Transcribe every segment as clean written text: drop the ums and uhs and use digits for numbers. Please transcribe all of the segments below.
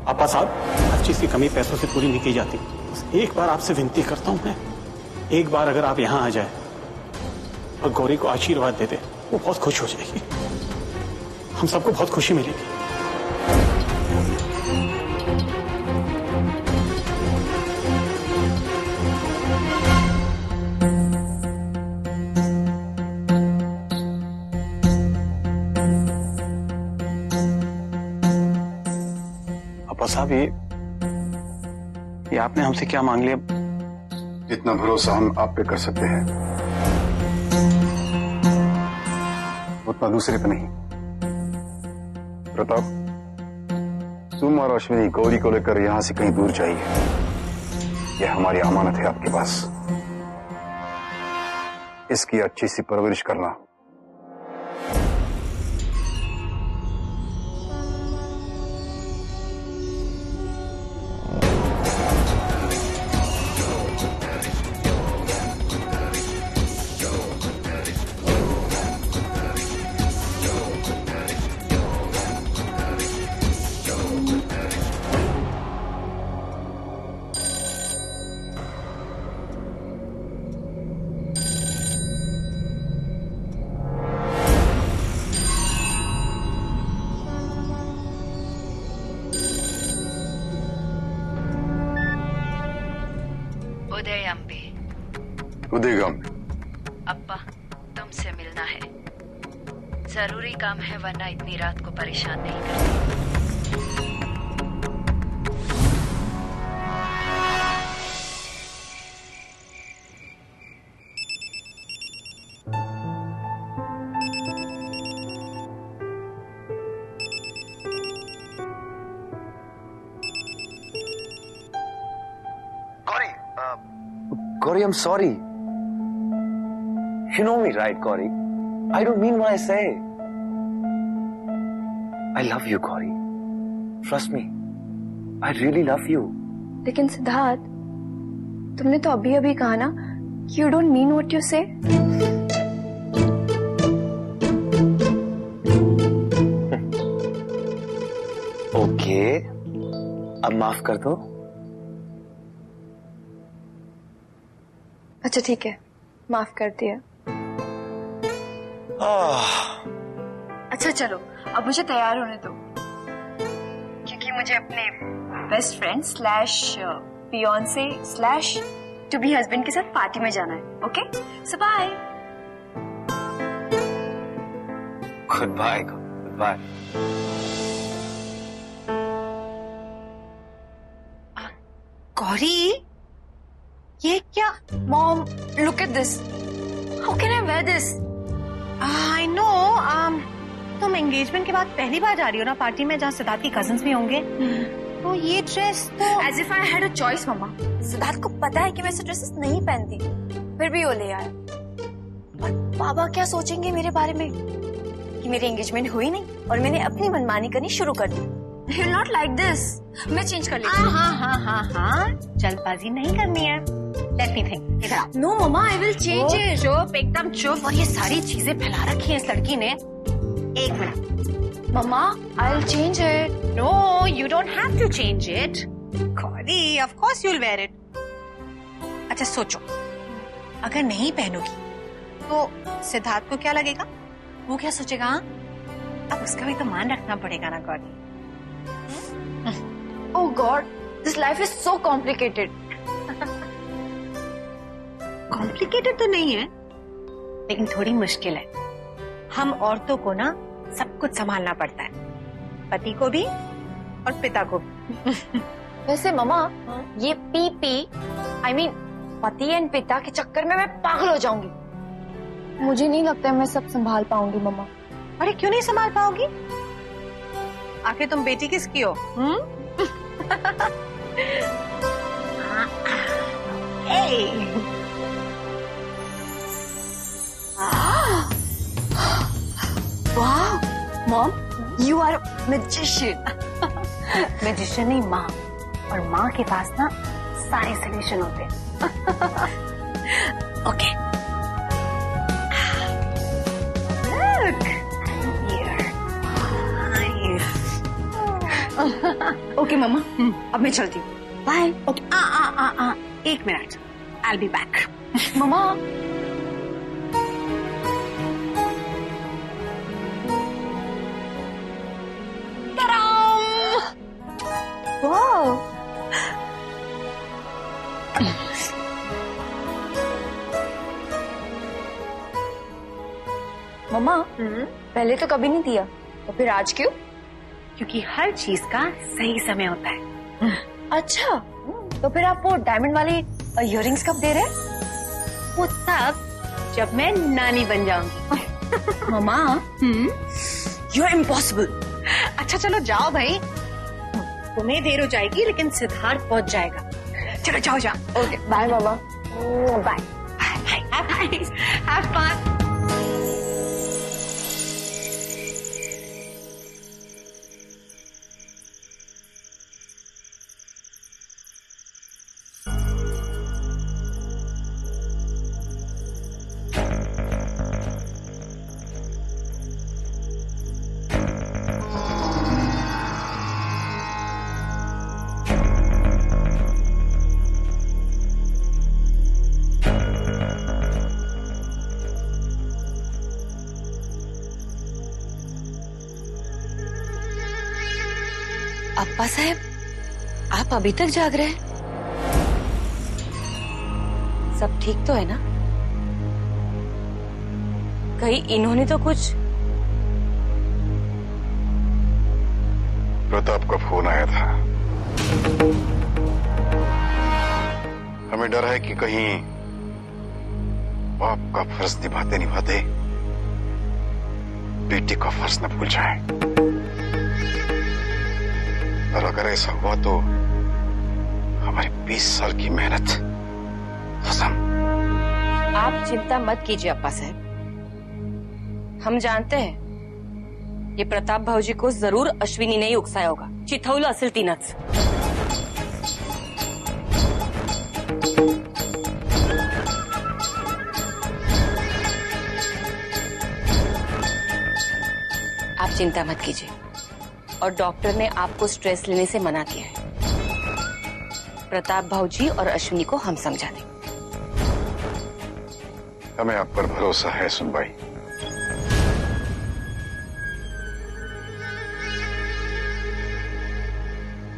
आपा साहब, हर चीज की कमी पैसों से पूरी नहीं की जाती। बस एक बार आपसे विनती करता हूं मैं, एक बार अगर आप यहां आ जाए और गौरी को आशीर्वाद दे दे, वो बहुत खुश हो जाएगी। हम सबको बहुत खुशी मिलेगी। आपा साहब, ये आपने हमसे क्या मांग लिया? जितना भरोसा हम आप पे कर सकते हैं उतना दूसरे पे नहीं। प्रताप, तुम और अश्विनी गौरी को लेकर यहां से कहीं दूर जाइए। यह हमारी अमानत है आपके पास। इसकी अच्छी सी परवरिश करना। उदयगम, अप्पा, तुमसे मिलना है। जरूरी काम है, वरना इतनी रात को परेशान नहीं करती। Gauri, I'm sorry. You know me, right, Gauri? I don't mean what I say. I love you, Gauri. Trust me. I really love you. लेकिन सिद्धार्थ, तुमने तो अभी कहा ना कि you don't mean what you say. Okay. अब माफ कर दो। अच्छा ठीक है, माफ कर दिया। अच्छा चलो, अब मुझे तैयार होने दो, क्योंकि मुझे अपने best friend slash fiancee slash to be husband के साथ पार्टी में जाना है। Okay, so bye. Good bye, good bye. Gauri, ये क्या? Mom, look at this. How can I wear this? I know, तुम एंगेजमेंट के बाद पहली बार जा रही हो ना पार्टी में, जहाँ सिद्धार्थ की कजिन्स भी होंगे। तो ये ड्रेस तो as if I had a choice mamma. Siddharth को पता है कि मैं ऐसे ड्रेसेस नहीं पहनती, फिर भी वो ले आया। और पापा क्या सोचेंगे मेरे बारे में कि मेरी एंगेजमेंट हुई नहीं और मैंने अपनी मनमानी करनी शुरू कर दी। You're not like this. मैं चेंज कर लेती हूँ। हाँ, जल्दबाजी नहीं करनी है। Let me think. इधर। No mamma, I will change it. चुप, एकदम चुप। और ये सारी चीजें फैला रखी हैं इस लड़की ने। एक minute. Mama, I'll change it. No, you don't have to change it. Gauri, of course you'll wear it. अच्छा सोचो, अगर नहीं पहनोगी तो सिद्धार्थ को क्या लगेगा? वो क्या सोचेगा? हाँ? अब उसका भी तो मान रखना पड़ेगा ना Gauri. Oh God, this life is so complicated. Complicated तो नहीं है, लेकिन थोड़ी मुश्किल है। हम औरतों को ना सब कुछ संभालना पड़ता है, पति को भी और पिता को भी। वैसे मम्मा, ये पी I mean पति एंड पिता के चक्कर में मैं पागल हो जाऊंगी। मुझे नहीं लगता मैं सब संभाल पाऊंगी मम्मा। अरे क्यों नहीं संभाल पाओगी? आखिर तुम बेटी किसकी हो? Wow, Mom, you are a magician. Magician नहीं, माँ। और माँ के पास ना सारे सॉल्यूशन होते हैं। Okay, look here, nice. Okay मम्मा, अब मैं चलती हूँ। बाय। ओके, एक minute, I will be back. मम्मा। वाह। मम्मा, पहले तो कभी नहीं दिया, तो फिर आज क्यों? क्योंकि हर चीज का सही समय होता है। अच्छा, तो फिर आप वो डायमंड वाली इयररिंग्स कब दे रहे हैं? वो तब जब मैं नानी बन जाऊंगी। मम्मा, यू आर इम्पॉसिबल। अच्छा चलो जाओ भाई, तुम्हें देर हो जाएगी लेकिन सिद्धार्थ पहुंच जाएगा। चलो जाओ जाओ। ओके, बाय मम्मा। Bye. Have fun. Appa Sahab, आप अभी तक जाग रहे हैं? सब ठीक तो है ना? कहीं इन्होंने तो कुछ? प्रताप का फोन आया था। हमें डर है कि कहीं बाप का फर्ज निभाते निभाते बेटे का फर्ज न भूल जाए। और अगर ऐसा हुआ तो हमारी 20 साल की मेहनत खत्म। आप चिंता मत कीजिए अप्पा साहब, हम जानते हैं ये प्रताप भाऊजी को जरूर अश्विनी ने ही उकसाया होगा। चिथौला असेल तीनच। आप चिंता मत कीजिए, और डॉक्टर ने आपको स्ट्रेस लेने से मना किया है। प्रताप भाऊजी और अश्विनी को हम समझा दें। हमें आप पर भरोसा है सुनबाई।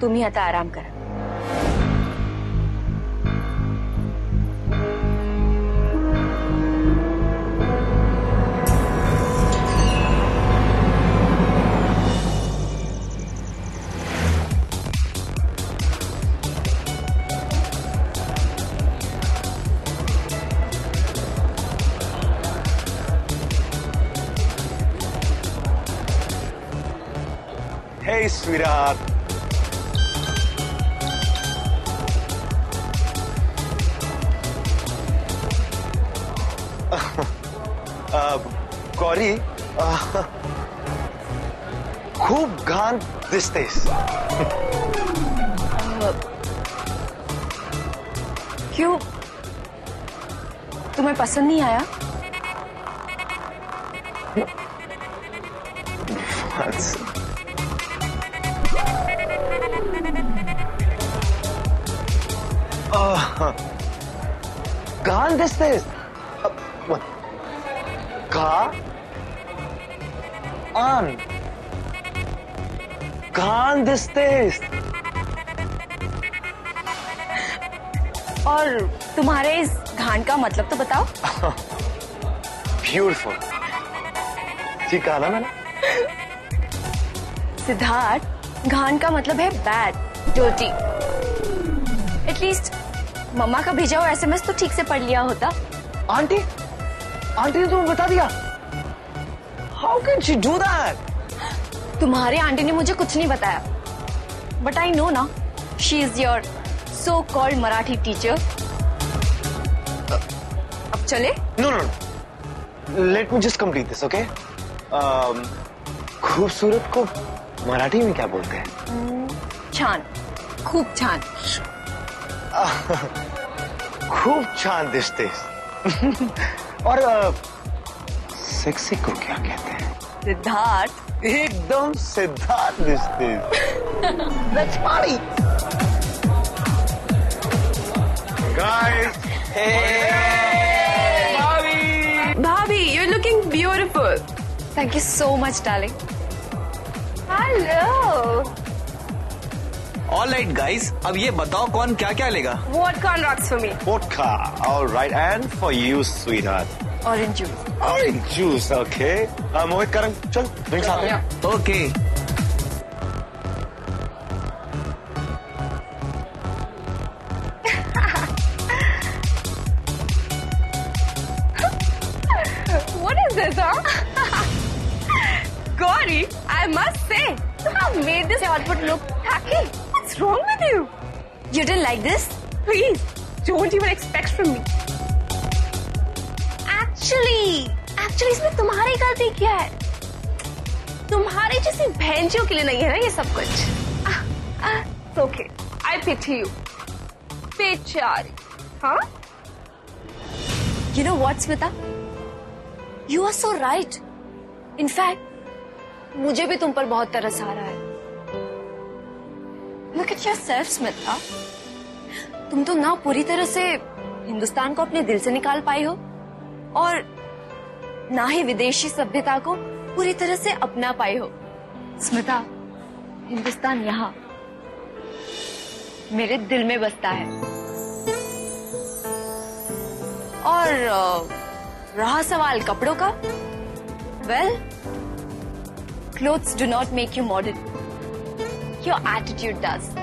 तुम्ही आता आराम करा। Hey, sweetheart. गौरी, खूप घाण दिसतेस. क्यों? तुम्हें पसंद नहीं आया? घाण दिसतेस. घाण दिसतेस. और तुम्हारे इस घान का मतलब तो बताओ। ब्यूटीफुल. ठीक कहा ना मैंने? सिद्धार्थ, घान का मतलब है बैड, डर्टी। एटलीस्ट मम्मा का भेजा हुआ एसएमएस तो ठीक से पढ़ लिया होता। आंटी ने तुम्हें बता दिया? How can she do that? तुम्हारे आंटी ने मुझे कुछ नहीं बताया, बट आई नो ना, she is your so called Marathi teacher. अब चले? No. Let me just complete this, okay? खूबसूरत को मराठी में क्या बोलते हैं? छान. खूब छान. खूब छान दिसतेस. और सेक्सी को क्या कहते हैं? सिद्धार्थ, एकदम सिद्धार्थ दिसते। Let's party. Guys, Bhabhi, you're looking beautiful. Thank you so much, darling. Hello. All right, guys. अब ये बताओ कौन क्या क्या लेगा? Vodka and rocks for me. vodka. All right, and for you, sweetheart. Orange juice. Orange juice, okay. मोहित करण, चल drinks आते हैं। Okay. What is this, huh? Gauri, I must say, you have made this outfit look tacky. What's wrong with you? You didn't like this? Please, don't even expect from me. Actually, इसमें तुम्हारी गलती क्या है? तुम्हारी जैसी बहनचियों के लिए नहीं है ना ये सब कुछ। It's okay. I pity you. बेचारी, हाँ? You know what, Smita? You are so right. In fact, मुझे भी तुम पर बहुत तरस आ रहा है। Look at yourself, Smita. तुम तो ना पूरी तरह से हिंदुस्तान को अपने दिल से निकाल पाई हो और ना ही विदेशी सभ्यता को पूरी तरह से अपना पाई हो। स्मिता, हिंदुस्तान यहाँ मेरे दिल में बसता है। और रहा सवाल कपड़ों का, well, clothes do not make you modern. Your attitude does.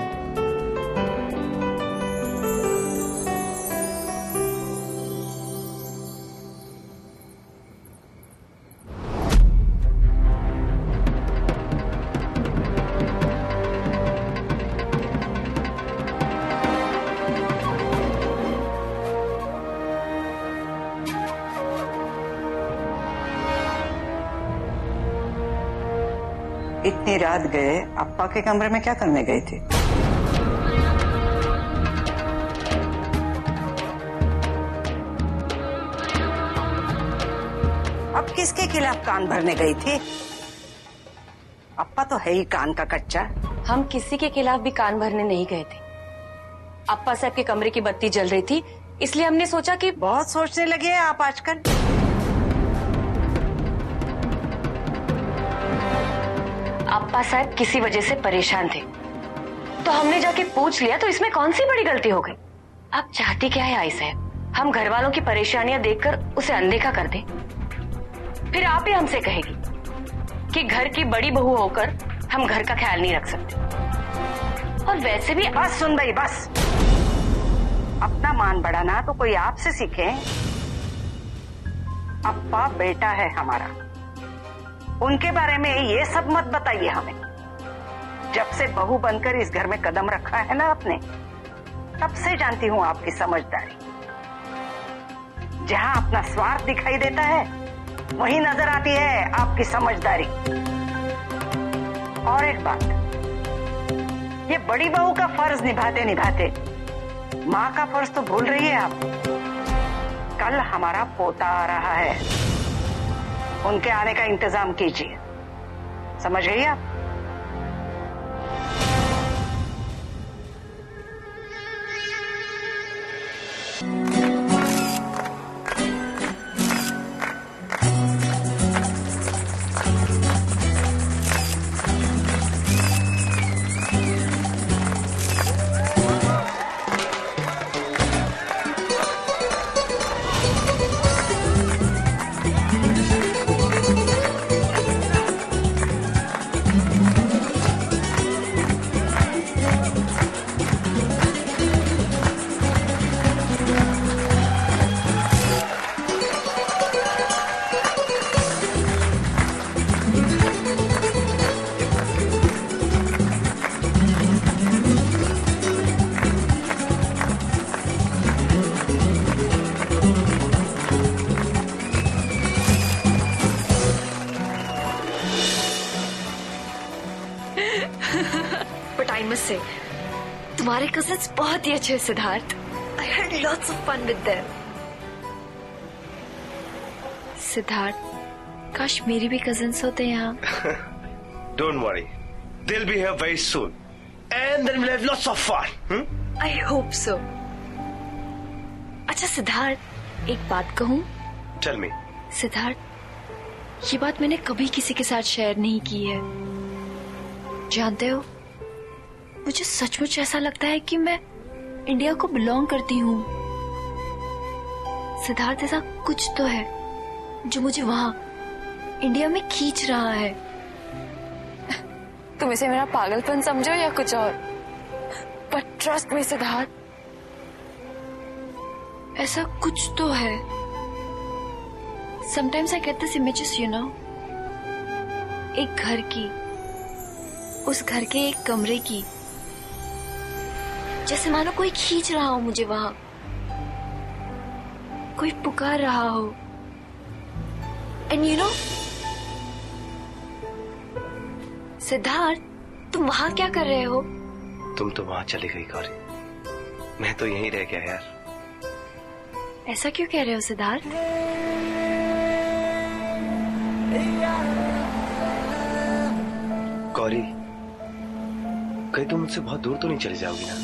इतनी रात गए अप्पा के कमरे में क्या करने गई थी? अब किसके खिलाफ कान भरने गई थी? अप्पा तो है ही कान का कच्चा। हम किसी के खिलाफ भी कान भरने नहीं गए थे। अप्पा साहब के कमरे की बत्ती जल रही थी, इसलिए हमने सोचा कि बहुत सोचने लगे हैं आप आजकल। अप्पा साहब किसी वजह से परेशान थे, तो हमने जाके पूछ लिया, तो इसमें कौन सी बड़ी गलती हो गई? अब चाहती क्या है आई साहब? हम घर वालों की परेशानियां देखकर उसे अनदेखा कर दें? फिर आप ही हमसे कहेगी कि घर की बड़ी बहू होकर हम घर का ख्याल नहीं रख सकते। और वैसे भी बस सुन भाई, बस। अपना मान बढ़ाना तो कोई आपसे सीखे। अप्पा बेटा है हमारा, उनके बारे में ये सब मत बताइए हमें। जब से बहू बनकर इस घर में कदम रखा है ना आपने, तब से जानती हूँ आपकी समझदारी। जहाँ अपना स्वार्थ दिखाई देता है, वहीं नजर आती है आपकी समझदारी। और एक बात, ये बड़ी बहू का फर्ज निभाते निभाते माँ का फर्ज तो भूल रही है आप। कल हमारा पोता आ रहा है, उनके आने का इंतजाम कीजिए। समझ गई आप? But I must say, तुम्हारे कजिन्स बहुत ही अच्छे हैं Siddharth. I had lots of fun with them. Siddharth, काश मेरी भी कजिन्स होते यहाँ। Don't worry. They'll be here very soon. And then we'll have lots of fun. I hope so. अच्छा सिद्धार्थ, एक बात कहूँ? Tell me. सिद्धार्थ, ये बात मैंने कभी किसी के साथ शेयर नहीं की है। जानते हो, मुझे सचमुच ऐसा लगता है कि मैं इंडिया को बिलोंग करती हूँ। सिद्धार्थ, ऐसा कुछ तो है जो मुझे वहां इंडिया में खींच रहा है। तुम इसे मेरा पागलपन समझो या कुछ और, पर ट्रस्ट मी सिद्धार्थ, ऐसा कुछ तो है। Sometimes I get this images, you know, एक घर की, उस घर के एक कमरे की, जैसे मानो कोई खींच रहा हो मुझे वहां, कोई पुकार रहा हो। एंड यू नो सिद्धार्थ, तुम वहां क्या कर रहे हो? तुम तो वहां चली गई गौरी, मैं तो यहीं रह गया यार। ऐसा क्यों कह रहे हो सिद्धार्थ? गौरी, कहीं तुम मुझसे बहुत दूर तो नहीं चली जाओगी ना?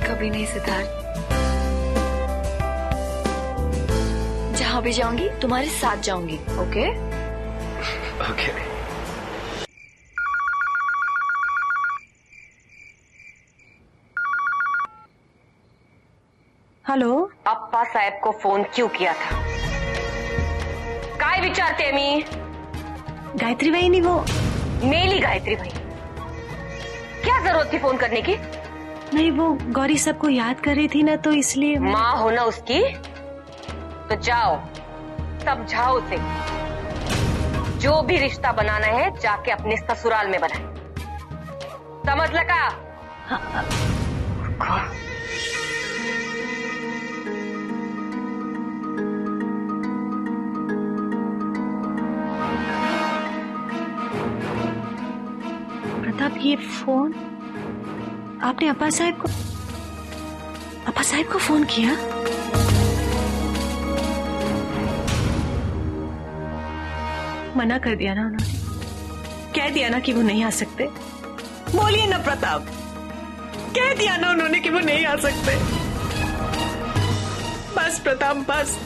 कभी नहीं सिद्धार्थ, जहां भी जाऊंगी तुम्हारे साथ जाऊंगी। ओके? ओके। हेलो, अप्पा साहेब को फोन क्यों किया था? काय विचारते मी? गायत्री वहिनी वो मेली गायत्री भाई, क्या जरूरत थी फोन करने की? नहीं, वो गौरी सबको याद कर रही थी ना, तो इसलिए। माँ हो ना उसकी, तो जाओ समझाओ उसे, जो भी रिश्ता बनाना है जाके अपने ससुराल में बनाए, समझ लगा? प्रताप, ये फोन आपने अप्पा साहब को फोन किया? मना कर दिया ना उन्होंने? कह दिया ना कि वो नहीं आ सकते? बोलिए ना प्रताप, कह दिया ना उन्होंने कि वो नहीं आ सकते? बस प्रताप, बस।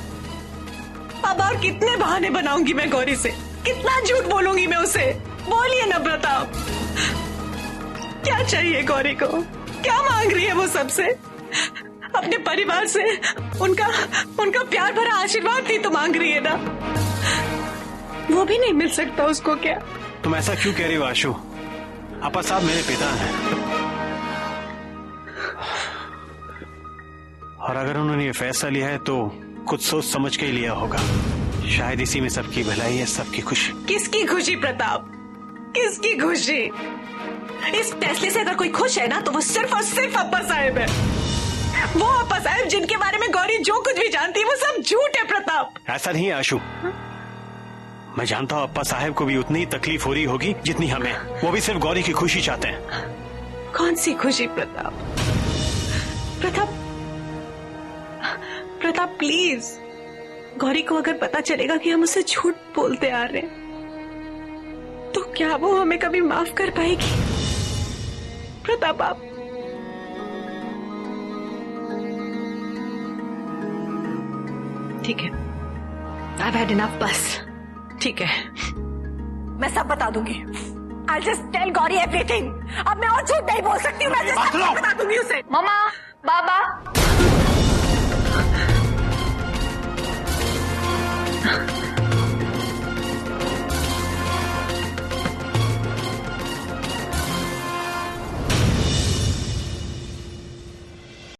अब और कितने बहाने बनाऊंगी मैं गौरी से? कितना झूठ बोलूंगी मैं उसे? बोलिए ना प्रताप, क्या चाहिए गौरी को? क्या मांग रही है वो सबसे? अपने परिवार से उनका प्यार भरा आशीर्वाद ही तो मांग रही है ना? वो भी नहीं मिल सकता उसको क्या? तुम ऐसा क्यों कह रही हो आशु? अप्पा साहब मेरे पिता हैं, और अगर उन्होंने ये फैसला लिया है तो कुछ सोच समझ के ही लिया होगा। शायद इसी में सबकी भलाई है, सबकी खुशी। किसकी खुशी प्रताप? किसकी खुशी? इस फैसले से अगर कोई खुश है ना, तो वो सिर्फ और सिर्फ अप्पा साहब है। वो अप्पा साहब जिनके बारे में गौरी जो कुछ भी जानती है वो सब झूठ है प्रताप। ऐसा नहीं है आशु, मैं जानता हूँ अप्पा साहब को भी उतनी ही तकलीफ हो रही होगी जितनी हमें। वो भी सिर्फ गौरी की खुशी चाहते हैं। कौन सी खुशी प्रताप? प्रताप प्लीज, गौरी को अगर पता चलेगा कि हम उसे झूठ बोलते आ रहे हैं, तो क्या वो हमें कभी माफ कर पाएगी? प्रताप, आप ठीक है, I've had enough, बस ठीक है, मैं सब बता दूंगी। I'll just tell Gauri everything। अब मैं और झूठ नहीं बोल सकती हूँ, मैं just सब बता दूंगी उसे। मम्मा, बाबा,